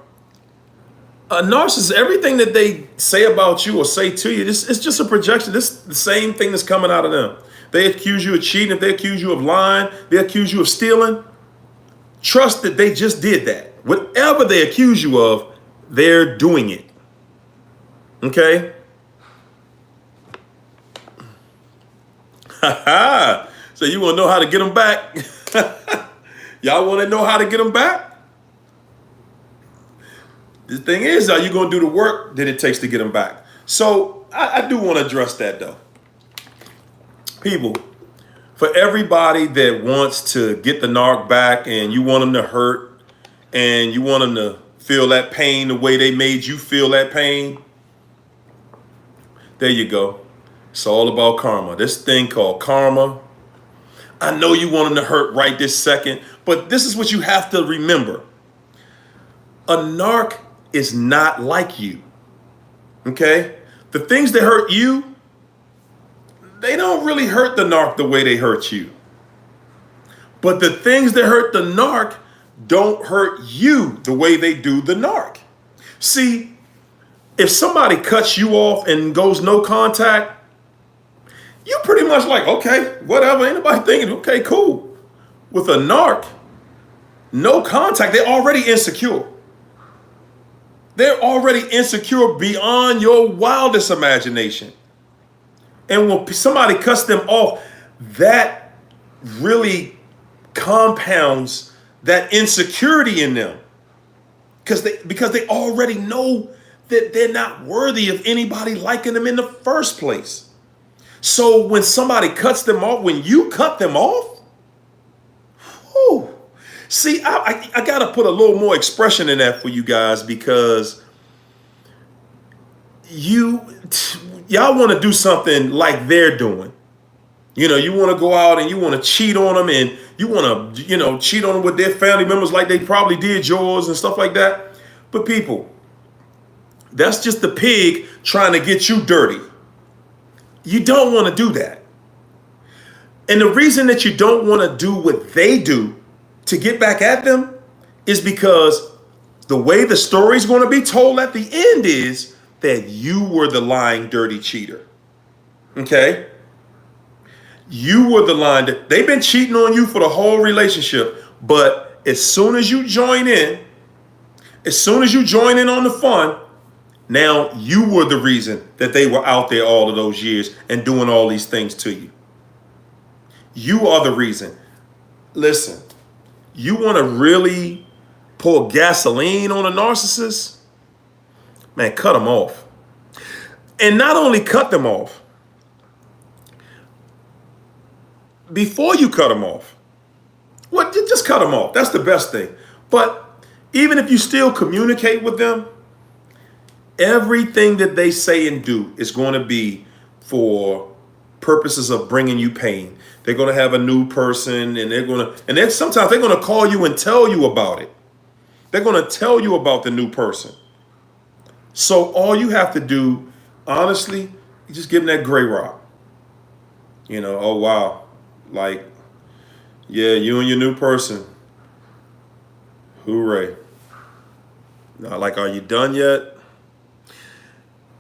a narcissist. Everything that they say about you or say to you, it's just a projection. This is the same thing that's coming out of them. They accuse you of cheating. If they accuse you of lying, they accuse you of stealing. Trust that they just did that. Whatever they accuse you of, they're doing it. Okay? So you want to know how to get them back? Y'all want to know how to get them back? The thing is, are you going to do the work that it takes to get them back? So I do want to address that, though. People, for everybody that wants to get the narc back and you want them to hurt and you want them to feel that pain the way they made you feel that pain, there you go. It's all about karma. This thing called karma. I know you want them to hurt right this second, but this is what you have to remember. A narc is not like you. Okay? The things that hurt you, they don't really hurt the narc the way they hurt you. But the things that hurt the narc, don't hurt you the way they do the narc. See, if somebody cuts you off and goes no contact, you pretty much like, okay, whatever. Ain't nobody thinking, okay, cool. With a narc, no contact, they're already insecure. They're already insecure beyond your wildest imagination. And when somebody cuts them off, that really compounds that insecurity in them. Because they already know that they're not worthy of anybody liking them in the first place. So when somebody cuts them off, when you cut them off, whew, see, I got to put a little more expression in that for you guys, because y'all want to do something like they're doing. You know, you want to go out and you want to cheat on them, and you want to, cheat on them with their family members like they probably did yours and stuff like that. But people, that's just the pig trying to get you dirty. You don't want to do that. And the reason that you don't want to do what they do to get back at them is because the way the story's going to be told at the end is that you were the lying, dirty cheater. Okay? You were the lying. They've been cheating on you for the whole relationship, but as soon as you join in on the fun, now you were the reason that they were out there all of those years and doing all these things to you. You are the reason. Listen, you want to really pour gasoline on a narcissist? Man, cut them off. And not only cut them off, before you cut them off, just cut them off. That's the best thing. But even if you still communicate with them, everything that they say and do is going to be for purposes of bringing you pain. They're going to have a new person, and then sometimes they're going to call you and tell you about it. They're going to tell you about the new person. So all you have to do, honestly, you just give them that gray rock. Oh wow, like, yeah, you and your new person. Hooray. Now, like, are you done yet?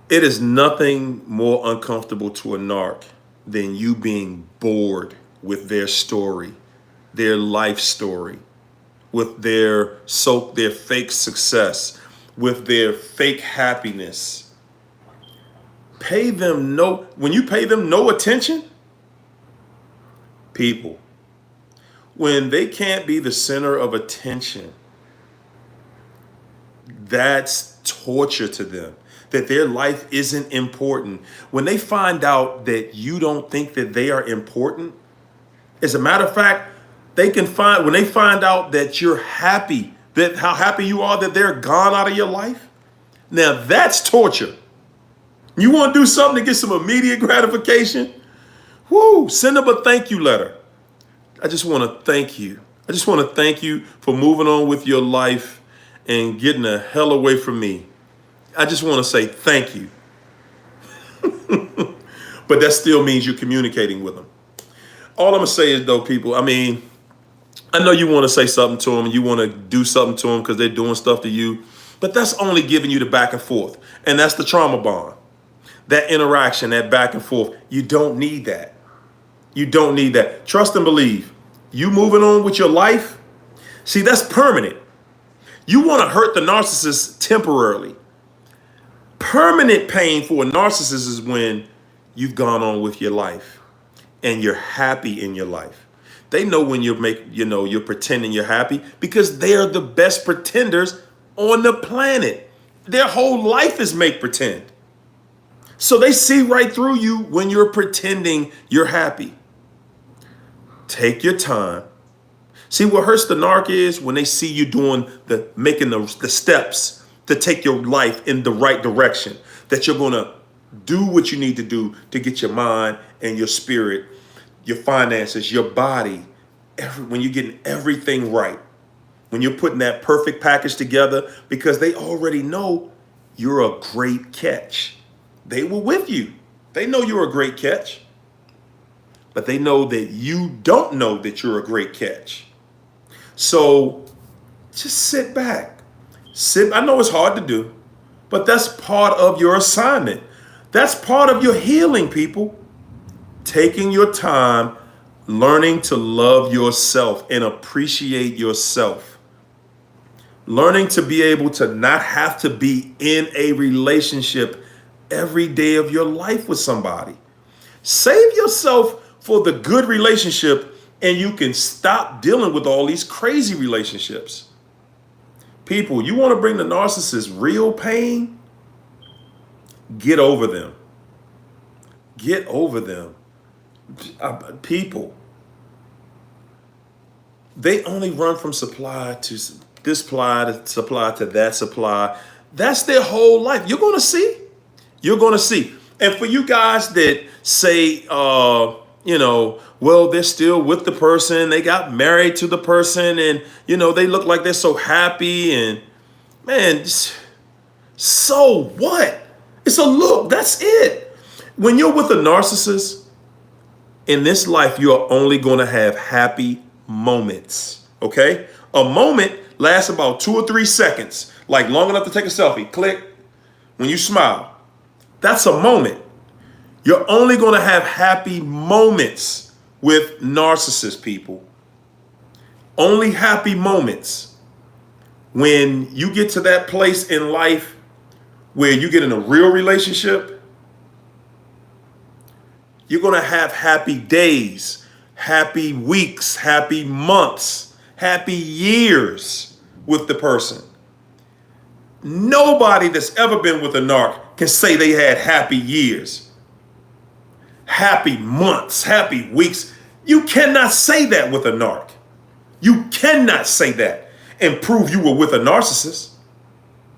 It is nothing more uncomfortable to a narc than you being bored with their story, their life story, with their fake success, with their fake happiness. When you pay them no attention, people, when they can't be the center of attention, that's torture to them. That their life isn't important. When they find out that you don't think that they are important, as a matter of fact, when they find out that you're happy, that how happy you are that they're gone out of your life, now that's torture. You want to do something to get some immediate gratification? Woo, send them a thank you letter. I just want to thank you. I just want to thank you for moving on with your life and getting the hell away from me. I just want to say thank you. But that still means you're communicating with them. All I'm going to say is, though, people, I know you want to say something to them, and you want to do something to them because they're doing stuff to you, but that's only giving you the back and forth. And that's the trauma bond. That interaction, that back and forth. You don't need that. You don't need that. Trust and believe. You moving on with your life, see, that's permanent. You want to hurt the narcissist temporarily. Permanent pain for a narcissist is when you've gone on with your life and you're happy in your life. They know when you're pretending you're happy because they are the best pretenders on the planet. Their whole life is make pretend. So they see right through you when you're pretending you're happy. Take your time. See, what hurts the narc is when they see you making the steps to take your life in the right direction, that you're going to do what you need to do to get your mind and your spirit, your finances, your body, when you're getting everything right, when you're putting that perfect package together, because they already know you're a great catch. They were with you. They know you're a great catch, but they know that you don't know that you're a great catch. So Just sit back. I know it's hard to do, but that's part of your assignment. That's part of your healing, people. Taking your time, learning to love yourself and appreciate yourself. Learning to be able to not have to be in a relationship every day of your life with somebody. Save yourself for the good relationship and you can stop dealing with all these crazy relationships. People, you want to bring the narcissist real pain? Get over them. Get over them. People, they only run from supply to this supply to that supply. That's their whole life. You're going to see. You're going to see. And for you guys that say, well, they're still with the person. They got married to the person and, they look like they're so happy. And man, so what? It's a look. That's it. When you're with a narcissist in this life, you're only going to have happy moments. Okay. A moment lasts about 2 or 3 seconds, like long enough to take a selfie. Click. When you smile, that's a moment. You're only going to have happy moments with narcissist people. Only happy moments. When you get to that place in life where you get in a real relationship, you're going to have happy days, happy weeks, happy months, happy years with the person. Nobody that's ever been with a narc can say they had happy years, happy months, happy weeks. You cannot say that with a narc. You cannot say that and prove you were with a narcissist.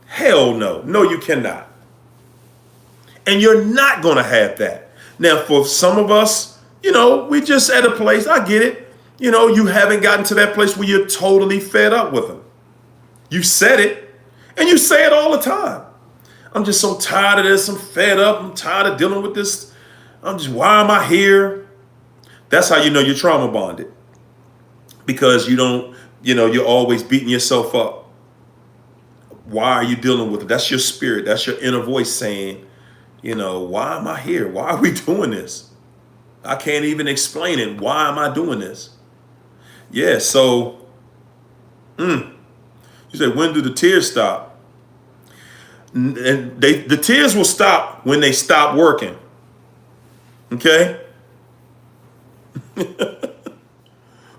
Hell no. No, you cannot. And you're not going to have that. Now, for some of us, we just at a place, I get it. You haven't gotten to that place where you're totally fed up with them. You said it. And you say it all the time. I'm just so tired of this. I'm fed up. I'm tired of dealing with this. Why am I here? That's how you know you're trauma bonded. Because you're always beating yourself up. Why are you dealing with it? That's your spirit. That's your inner voice saying, why am I here? Why are we doing this? I can't even explain it. Why am I doing this? Yeah, so, you say, when do the tears stop? And the tears will stop when they stop working. Okay?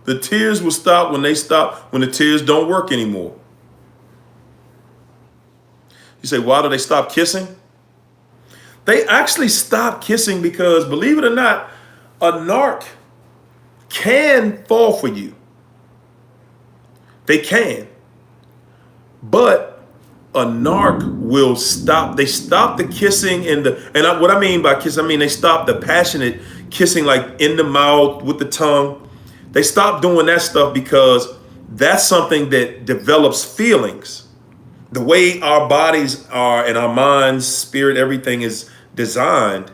The tears will stop when the tears don't work anymore. You say, why do they stop kissing? They actually stop kissing because, believe it or not, a narc can fall for you. They can. But a narc will stop. They stop the kissing what I mean by kiss, they stop the passionate kissing, like in the mouth with the tongue. They stop doing that stuff because that's something that develops feelings. The way our bodies are and our minds, spirit, everything is designed,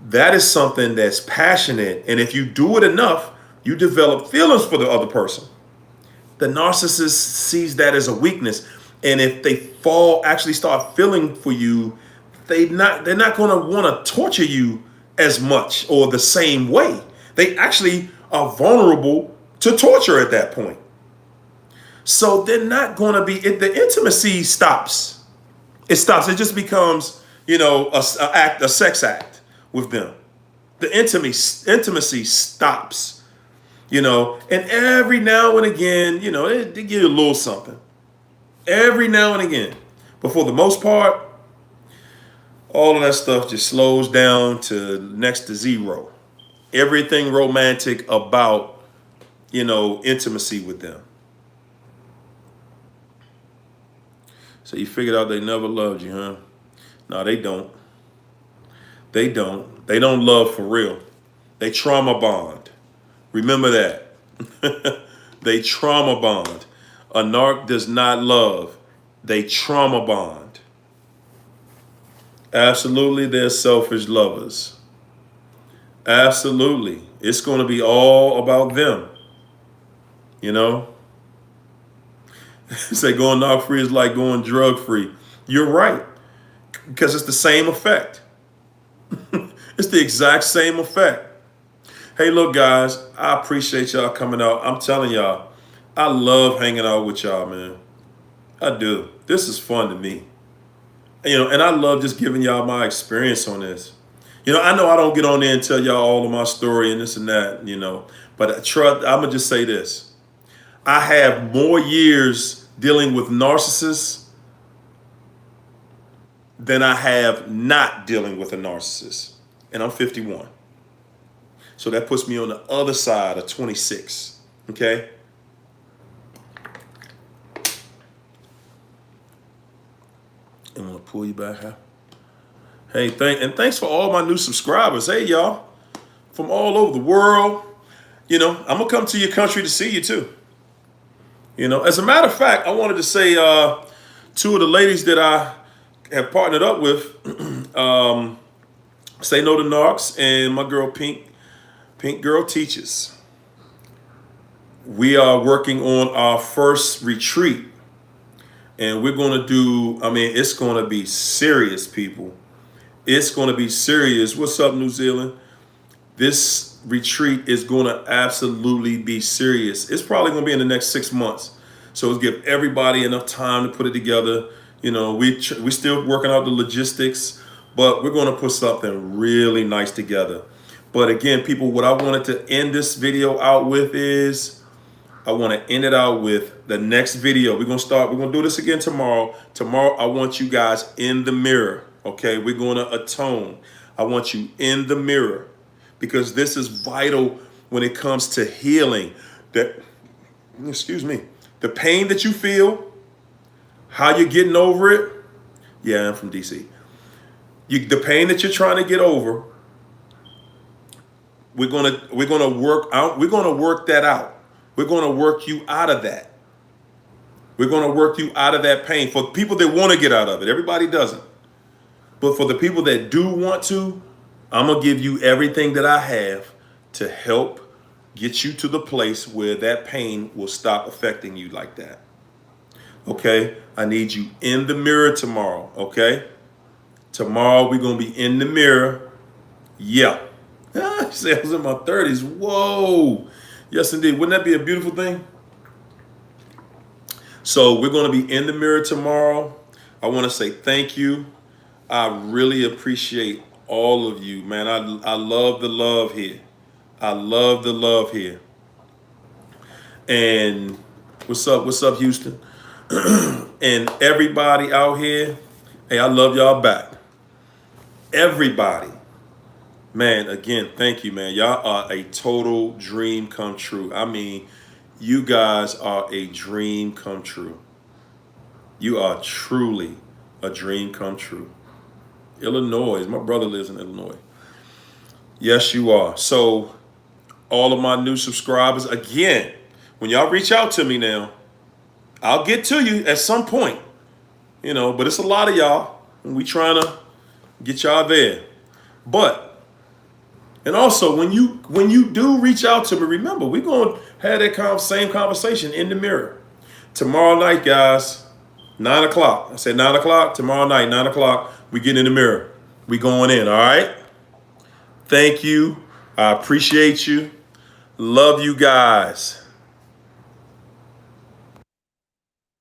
that is something that's passionate. And if you do it enough, you develop feelings for the other person. The narcissist sees that as a weakness. And if they actually start feeling for you, they're not going to want to torture you as much or the same way. They actually are vulnerable to torture at that point. So they're not going to be, the intimacy stops. It stops. It just becomes, a sex act with them. The intimacy stops. And every now and again, they give you a little something. Every now and again. But for the most part, all of that stuff just slows down to next to zero. Everything romantic about, intimacy with them. So you figured out they never loved you, huh? No, they don't. They don't. They don't love for real. They trauma bond. Remember that. They trauma bond. A narc does not love. They trauma bond. Absolutely, they're selfish lovers. Absolutely. It's going to be all about them. Say going knock free is like going drug free. You're right, because it's the same effect. It's the exact same effect. Hey, look, guys, I appreciate y'all coming out. I'm telling y'all, I love hanging out with y'all, man. I do. This is fun to me. And I love just giving y'all my experience on this. I know I don't get on there and tell y'all all of my story and this and that, but I'm going to just say this. I have more years dealing with narcissists than I have not dealing with a narcissist. And I'm 51. So that puts me on the other side of 26. Okay? I'm going to pull you back, huh? Hey, thanks for all my new subscribers. Hey, y'all, from all over the world. I'm going to come to your country to see you, too. As a matter of fact, I wanted to say two of the ladies that I have partnered up with, Say No to Narcs, and my girl Pink Girl Teaches. We are working on our first retreat. And we're going to do, it's going to be serious, people. It's going to be serious. What's up, New Zealand? This retreat is going to absolutely be serious. It's probably going to be in the next 6 months. So let's give everybody enough time to put it together. We're still working out the logistics, but we're going to put something really nice together. But again, people, what I wanted to end this video out with is, I want to end it out with the next video. We're going to do this again tomorrow. Tomorrow, I want you guys in the mirror. Okay, we're going to atone. I want you in the mirror, because this is vital when it comes to healing. The pain that you feel, how you're getting over it. Yeah, I'm from DC. The pain that you're trying to get over, we're gonna work out. We're gonna work that out. We're gonna work you out of that. We're gonna work you out of that pain. For people that want to get out of it, everybody doesn't. But for the people that do want to, I'm gonna give you everything that I have to help get you to the place where that pain will stop affecting you like that. Okay? I need you in the mirror tomorrow, okay? Tomorrow we're gonna be in the mirror. Yeah. I said I was in my 30s. Whoa. Yes, indeed. Wouldn't that be a beautiful thing? So we're going to be in the mirror tomorrow. I want to say thank you. I really appreciate all of you, man. I love the love here. I love the love here. And what's up? What's up, Houston? And everybody out here, hey, I love y'all back. Everybody. Man, again, thank you, man. Y'all are a total dream come true. You guys are a dream come true. You are truly a dream come true. Illinois, my brother lives in Illinois. Yes, you are. So all of my new subscribers, again, when y'all reach out to me now, I'll get to you at some point, but it's a lot of y'all, and we trying to get y'all there. And also, when you do reach out to me, remember, we're going to have that same conversation in the mirror. Tomorrow night, guys, 9 o'clock. I said 9 o'clock. Tomorrow night, 9 o'clock, we get in the mirror. We going in, all right? Thank you. I appreciate you. Love you guys.